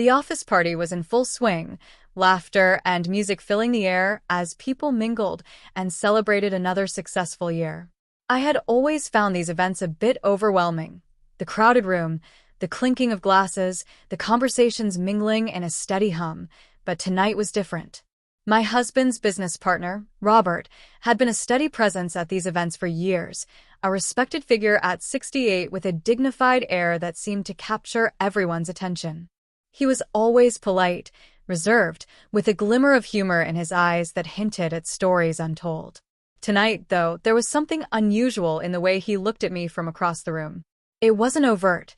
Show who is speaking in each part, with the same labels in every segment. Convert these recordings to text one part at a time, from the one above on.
Speaker 1: The office party was in full swing, laughter and music filling the air as people mingled and celebrated another successful year. I had always found these events a bit overwhelming. The crowded room, the clinking of glasses, the conversations mingling in a steady hum, but tonight was different. My husband's business partner, Robert, had been a steady presence at these events for years, a respected figure at 68 with a dignified air that seemed to capture everyone's attention. He was always polite, reserved, with a glimmer of humor in his eyes that hinted at stories untold. Tonight, though, there was something unusual in the way he looked at me from across the room. It wasn't overt.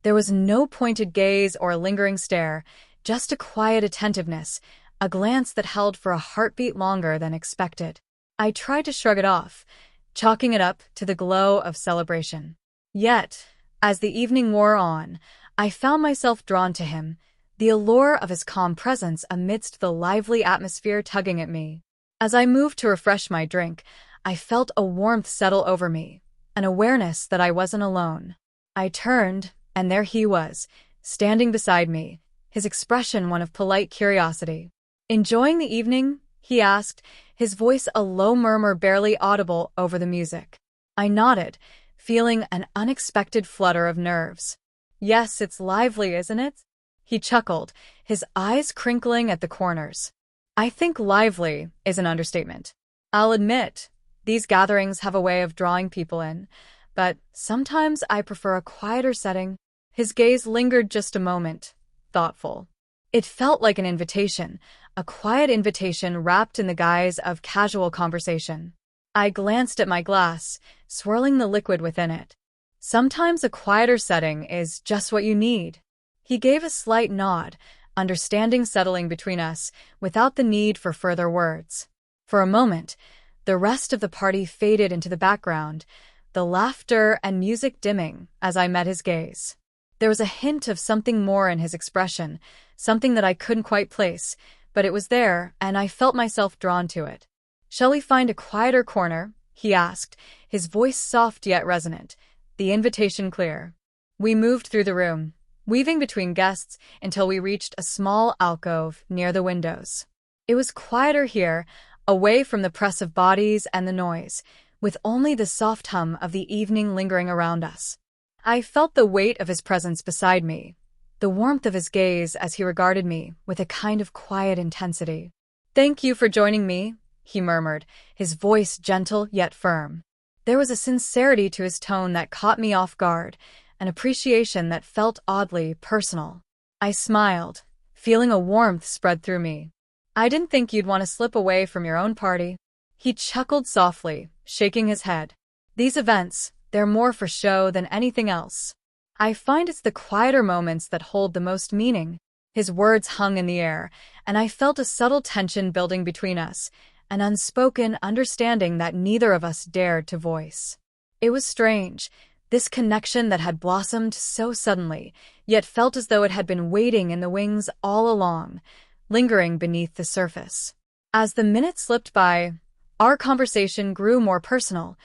Speaker 1: There was no pointed gaze or lingering stare, just a quiet attentiveness, a glance that held for a heartbeat longer than expected. I tried to shrug it off, chalking it up to the glow of celebration. Yet, as the evening wore on, I found myself drawn to him, the allure of his calm presence amidst the lively atmosphere tugging at me. As I moved to refresh my drink, I felt a warmth settle over me, an awareness that I wasn't alone. I turned, and there he was, standing beside me, his expression one of polite curiosity. "Enjoying the evening?" he asked, his voice a low murmur barely audible over the music. I nodded, feeling an unexpected flutter of nerves. "Yes, it's lively, isn't it?" He chuckled, his eyes crinkling at the corners. "I think lively is an understatement. I'll admit, these gatherings have a way of drawing people in, but sometimes I prefer a quieter setting." His gaze lingered just a moment, thoughtful. It felt like an invitation, a quiet invitation wrapped in the guise of casual conversation. I glanced at my glass, swirling the liquid within it. "Sometimes a quieter setting is just what you need." He gave a slight nod, understanding settling between us, without the need for further words. For a moment, the rest of the party faded into the background, the laughter and music dimming as I met his gaze. There was a hint of something more in his expression, something that I couldn't quite place, but it was there, and I felt myself drawn to it. "Shall we find a quieter corner?" he asked, his voice soft yet resonant, the invitation clear. We moved through the room, weaving between guests until we reached a small alcove near the windows. It was quieter here, away from the press of bodies and the noise, with only the soft hum of the evening lingering around us. I felt the weight of his presence beside me, the warmth of his gaze as he regarded me with a kind of quiet intensity. "Thank you for joining me," he murmured, his voice gentle yet firm. There was a sincerity to his tone that caught me off guard, an appreciation that felt oddly personal. I smiled, feeling a warmth spread through me. "I didn't think you'd want to slip away from your own party." He chuckled softly, shaking his head. "These events, they're more for show than anything else. I find it's the quieter moments that hold the most meaning." His words hung in the air, and I felt a subtle tension building between us, an unspoken understanding that neither of us dared to voice. It was strange, this connection that had blossomed so suddenly, yet felt as though it had been waiting in the wings all along, lingering beneath the surface. As the minutes slipped by, our conversation grew more personal,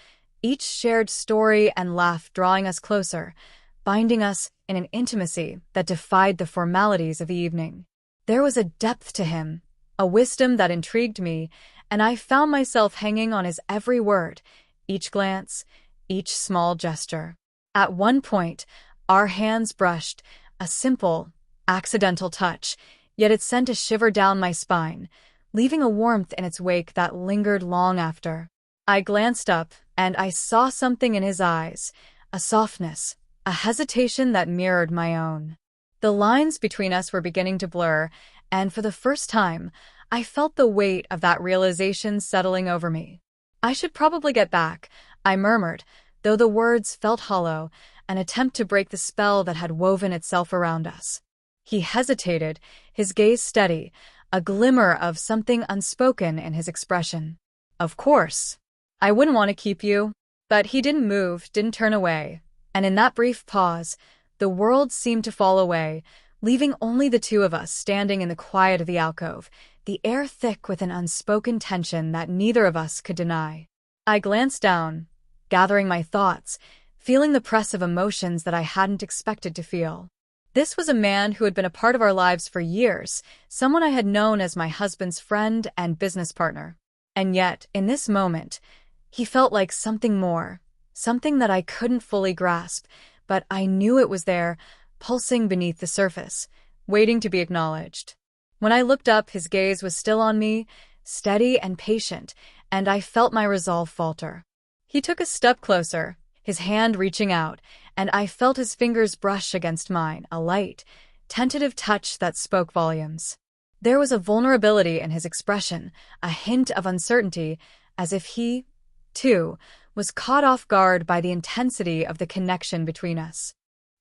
Speaker 1: each shared story and laugh drawing us closer, binding us in an intimacy that defied the formalities of the evening. There was a depth to him, a wisdom that intrigued me, and I found myself hanging on his every word, each glance, each small gesture. At one point, our hands brushed, a simple, accidental touch, yet it sent a shiver down my spine, leaving a warmth in its wake that lingered long after. I glanced up, and I saw something in his eyes, a softness, a hesitation that mirrored my own. The lines between us were beginning to blur, and for the first time, I felt the weight of that realization settling over me. "I should probably get back," I murmured, though the words felt hollow, an attempt to break the spell that had woven itself around us. He hesitated, his gaze steady, a glimmer of something unspoken in his expression. "Of course. I wouldn't want to keep you." But he didn't move, didn't turn away, and in that brief pause, the world seemed to fall away, leaving only the two of us standing in the quiet of the alcove, the air thick with an unspoken tension that neither of us could deny. I glanced down, gathering my thoughts, feeling the press of emotions that I hadn't expected to feel. This was a man who had been a part of our lives for years, someone I had known as my husband's friend and business partner. And yet, in this moment, he felt like something more, something that I couldn't fully grasp, but I knew it was there, pulsing beneath the surface, waiting to be acknowledged. When I looked up, his gaze was still on me, steady and patient, and I felt my resolve falter. He took a step closer, his hand reaching out, and I felt his fingers brush against mine, a light, tentative touch that spoke volumes. There was a vulnerability in his expression, a hint of uncertainty, as if he, too, was caught off guard by the intensity of the connection between us.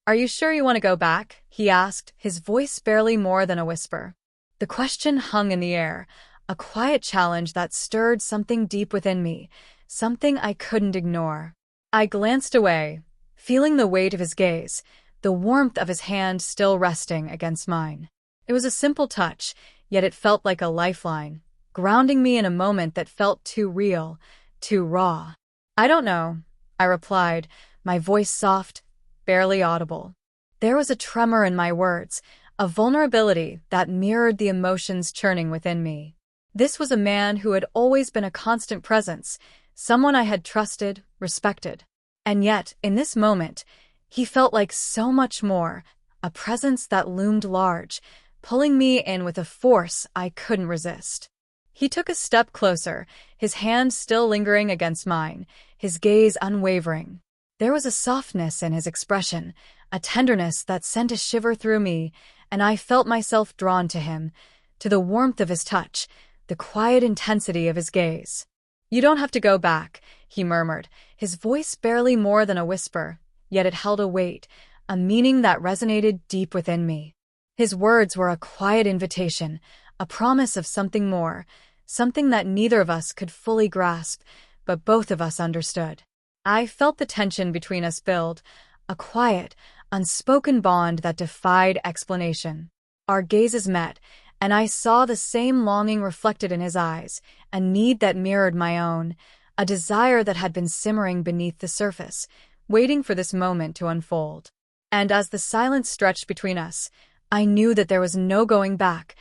Speaker 1: "Are you sure you want to go back?" he asked, his voice barely more than a whisper. The question hung in the air, a quiet challenge that stirred something deep within me, something I couldn't ignore. I glanced away, feeling the weight of his gaze, the warmth of his hand still resting against mine. It was a simple touch, yet it felt like a lifeline, grounding me in a moment that felt too real, too raw. "I don't know," I replied, my voice soft, barely audible. There was a tremor in my words, a vulnerability that mirrored the emotions churning within me. This was a man who had always been a constant presence, someone I had trusted, respected. And yet, in this moment, he felt like so much more, a presence that loomed large, pulling me in with a force I couldn't resist. He took a step closer, his hand still lingering against mine, his gaze unwavering. There was a softness in his expression, a tenderness that sent a shiver through me, and I felt myself drawn to him, to the warmth of his touch, the quiet intensity of his gaze. "You don't have to go back," he murmured, his voice barely more than a whisper, yet it held a weight, a meaning that resonated deep within me. His words were a quiet invitation, a promise of something more, something that neither of us could fully grasp, but both of us understood. I felt the tension between us build, a quiet, unspoken bond that defied explanation. Our gazes met, and I saw the same longing reflected in his eyes, a need that mirrored my own, a desire that had been simmering beneath the surface, waiting for this moment to unfold. And as the silence stretched between us, I knew that there was no going back,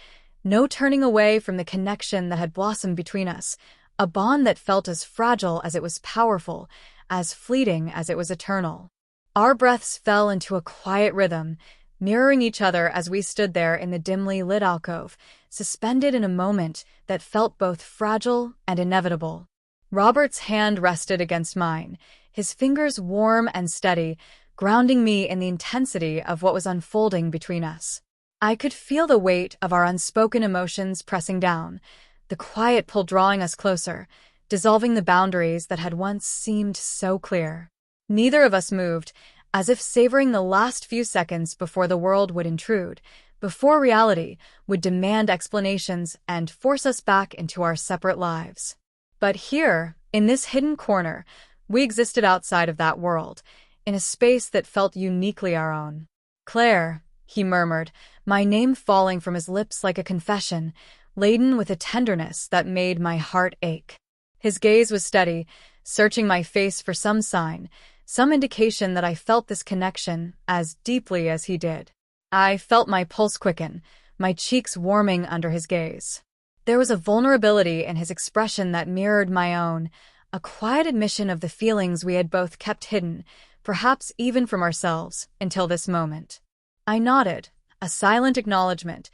Speaker 1: no turning away from the connection that had blossomed between us, a bond that felt as fragile as it was powerful, as fleeting as it was eternal. Our breaths fell into a quiet rhythm, mirroring each other as we stood there in the dimly lit alcove, suspended in a moment that felt both fragile and inevitable. Robert's hand rested against mine, his fingers warm and steady, grounding me in the intensity of what was unfolding between us. I could feel the weight of our unspoken emotions pressing down, the quiet pull drawing us closer, dissolving the boundaries that had once seemed so clear. Neither of us moved, as if savoring the last few seconds before the world would intrude, before reality would demand explanations and force us back into our separate lives. But here, in this hidden corner, we existed outside of that world, in a space that felt uniquely our own. "Claire," he murmured, my name falling from his lips like a confession, laden with a tenderness that made my heart ache. His gaze was steady, searching my face for some sign, some indication that I felt this connection as deeply as he did. I felt my pulse quicken, my cheeks warming under his gaze. There was a vulnerability in his expression that mirrored my own, a quiet admission of the feelings we had both kept hidden, perhaps even from ourselves, until this moment. I nodded, a silent acknowledgement,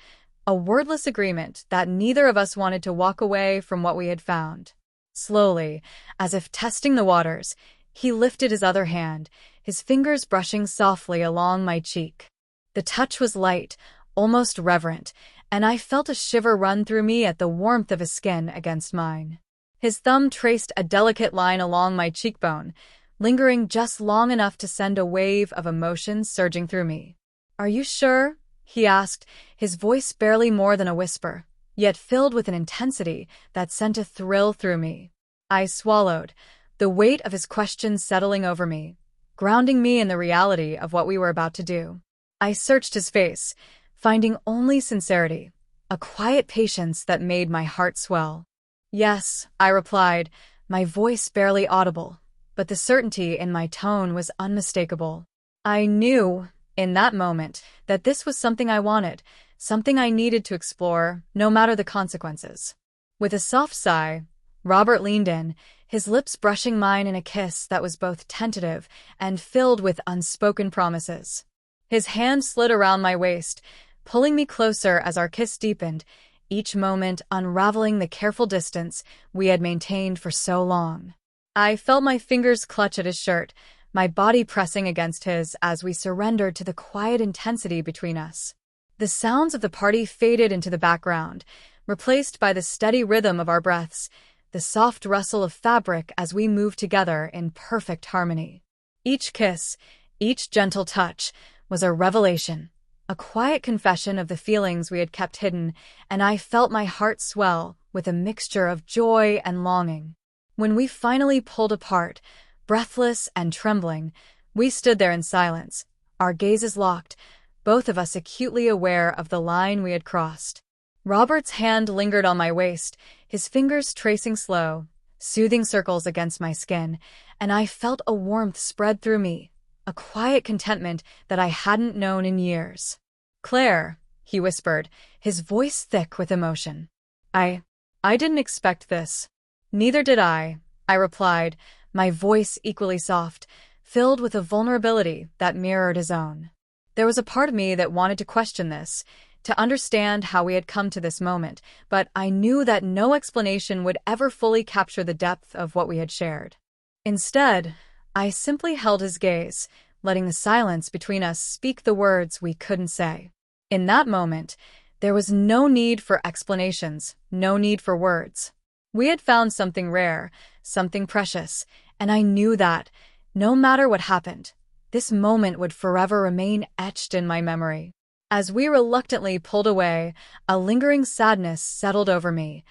Speaker 1: a wordless agreement that neither of us wanted to walk away from what we had found. Slowly, as if testing the waters, he lifted his other hand, his fingers brushing softly along my cheek. The touch was light, almost reverent, and I felt a shiver run through me at the warmth of his skin against mine. His thumb traced a delicate line along my cheekbone, lingering just long enough to send a wave of emotion surging through me. "Are you sure?" he asked, his voice barely more than a whisper, yet filled with an intensity that sent a thrill through me. I swallowed, the weight of his question settling over me, grounding me in the reality of what we were about to do. I searched his face, finding only sincerity, a quiet patience that made my heart swell. "Yes," I replied, my voice barely audible, but the certainty in my tone was unmistakable. I knew, in that moment, that this was something I wanted, something I needed to explore, no matter the consequences. With a soft sigh, Robert leaned in, his lips brushing mine in a kiss that was both tentative and filled with unspoken promises. His hand slid around my waist, pulling me closer as our kiss deepened, each moment unraveling the careful distance we had maintained for so long. I felt my fingers clutch at his shirt, my body pressing against his as we surrendered to the quiet intensity between us. The sounds of the party faded into the background, replaced by the steady rhythm of our breaths, the soft rustle of fabric as we moved together in perfect harmony. Each kiss, each gentle touch, was a revelation, a quiet confession of the feelings we had kept hidden, and I felt my heart swell with a mixture of joy and longing. When we finally pulled apart, breathless and trembling, we stood there in silence, our gazes locked, both of us acutely aware of the line we had crossed. Robert's hand lingered on my waist, his fingers tracing slow, soothing circles against my skin, and I felt a warmth spread through me, a quiet contentment that I hadn't known in years. "Claire," he whispered, his voice thick with emotion. I didn't expect this." "Neither did I replied, my voice equally soft, filled with a vulnerability that mirrored his own. There was a part of me that wanted to question this, to understand how we had come to this moment, but I knew that no explanation would ever fully capture the depth of what we had shared. Instead, I simply held his gaze, letting the silence between us speak the words we couldn't say. In that moment, there was no need for explanations, no need for words. We had found something rare, something precious, and I knew that, no matter what happened, this moment would forever remain etched in my memory. As we reluctantly pulled away, a lingering sadness settled over me,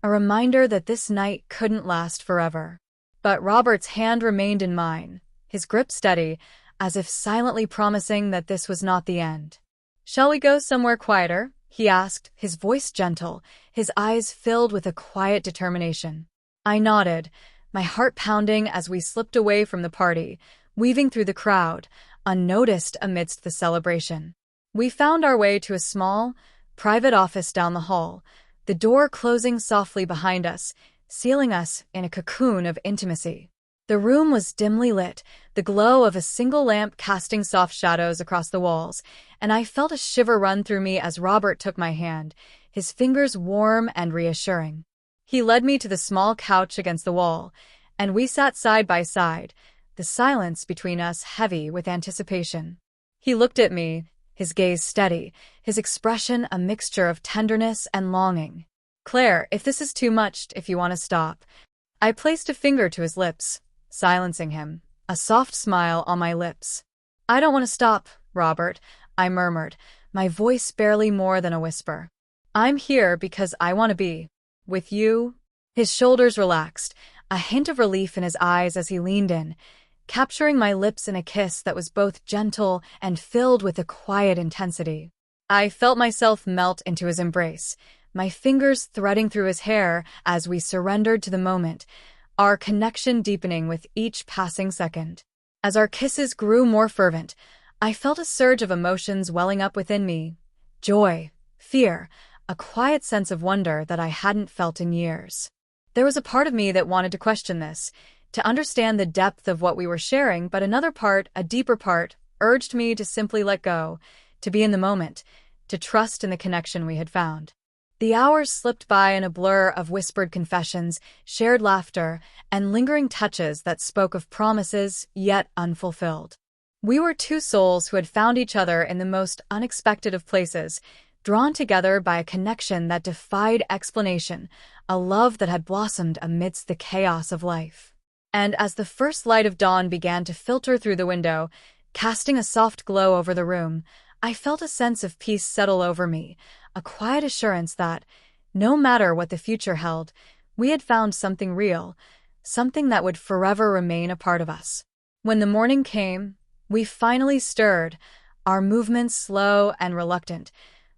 Speaker 1: a reminder that this night couldn't last forever. But Robert's hand remained in mine, his grip steady, as if silently promising that this was not the end. "Shall we go somewhere quieter?" he asked, his voice gentle, his eyes filled with a quiet determination. I nodded, my heart pounding as we slipped away from the party, weaving through the crowd, unnoticed amidst the celebration. We found our way to a small, private office down the hall, the door closing softly behind us, sealing us in a cocoon of intimacy. The room was dimly lit, the glow of a single lamp casting soft shadows across the walls, and I felt a shiver run through me as Robert took my hand, his fingers warm and reassuring. He led me to the small couch against the wall, and we sat side by side, the silence between us heavy with anticipation. He looked at me, his gaze steady, his expression a mixture of tenderness and longing. "Claire, if this is too much, if you want to stop." I placed a finger to his lips, silencing him, a soft smile on my lips. "I don't want to stop, Robert," I murmured, my voice barely more than a whisper. "I'm here because I want to be with you." His shoulders relaxed, a hint of relief in his eyes as he leaned in, capturing my lips in a kiss that was both gentle and filled with a quiet intensity. I felt myself melt into his embrace, my fingers threading through his hair as we surrendered to the moment, our connection deepening with each passing second. As our kisses grew more fervent, I felt a surge of emotions welling up within me: joy, fear, a quiet sense of wonder that I hadn't felt in years. There was a part of me that wanted to question this, to understand the depth of what we were sharing, but another part, a deeper part, urged me to simply let go, to be in the moment, to trust in the connection we had found. The hours slipped by in a blur of whispered confessions, shared laughter, and lingering touches that spoke of promises yet unfulfilled. We were two souls who had found each other in the most unexpected of places, drawn together by a connection that defied explanation, a love that had blossomed amidst the chaos of life. And as the first light of dawn began to filter through the window, casting a soft glow over the room, I felt a sense of peace settle over me, a quiet assurance that, no matter what the future held, we had found something real, something that would forever remain a part of us. When the morning came, we finally stirred, our movements slow and reluctant,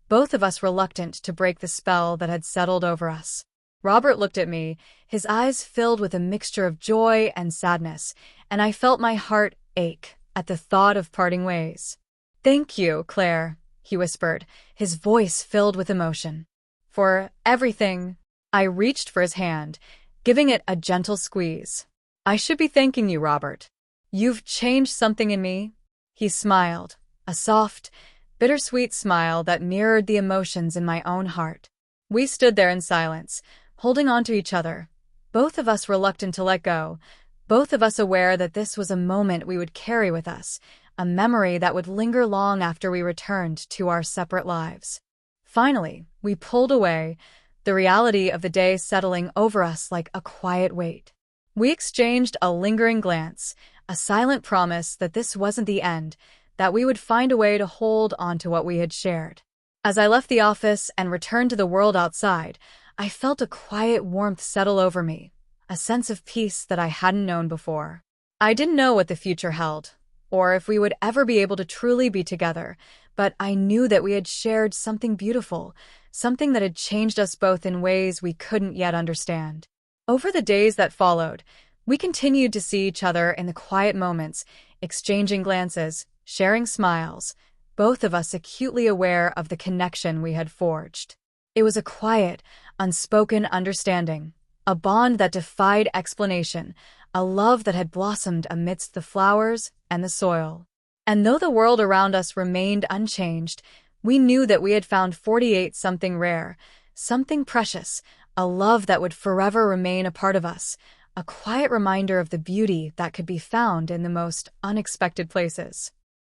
Speaker 1: both of us reluctant to break the spell that had settled over us. Robert looked at me, his eyes filled with a mixture of joy and sadness, and I felt my heart ache at the thought of parting ways. "Thank you, Claire," he whispered, his voice filled with emotion. "For everything." I reached for his hand, giving it a gentle squeeze. "I should be thanking you, Robert. You've changed something in me." He smiled, a soft, bittersweet smile that mirrored the emotions in my own heart. We stood there in silence, holding on to each other, both of us reluctant to let go, both of us aware that this was a moment we would carry with us, a memory that would linger long after we returned to our separate lives. Finally, we pulled away, the reality of the day settling over us like a quiet weight. We exchanged a lingering glance, a silent promise that this wasn't the end, that we would find a way to hold on to what we had shared. As I left the office and returned to the world outside, I felt a quiet warmth settle over me, a sense of peace that I hadn't known before. I didn't know what the future held, or if we would ever be able to truly be together, but I knew that we had shared something beautiful, something that had changed us both in ways we couldn't yet understand. Over the days that followed, we continued to see each other in the quiet moments, exchanging glances, sharing smiles, both of us acutely aware of the connection we had forged. It was a quiet, unspoken understanding, a bond that defied explanation, a love that had blossomed amidst the flowers and the soil. And though the world around us remained unchanged, we knew that we had found 48 something rare, something precious, a love that would forever remain a part of us, a quiet reminder of the beauty that could be found in the most unexpected places.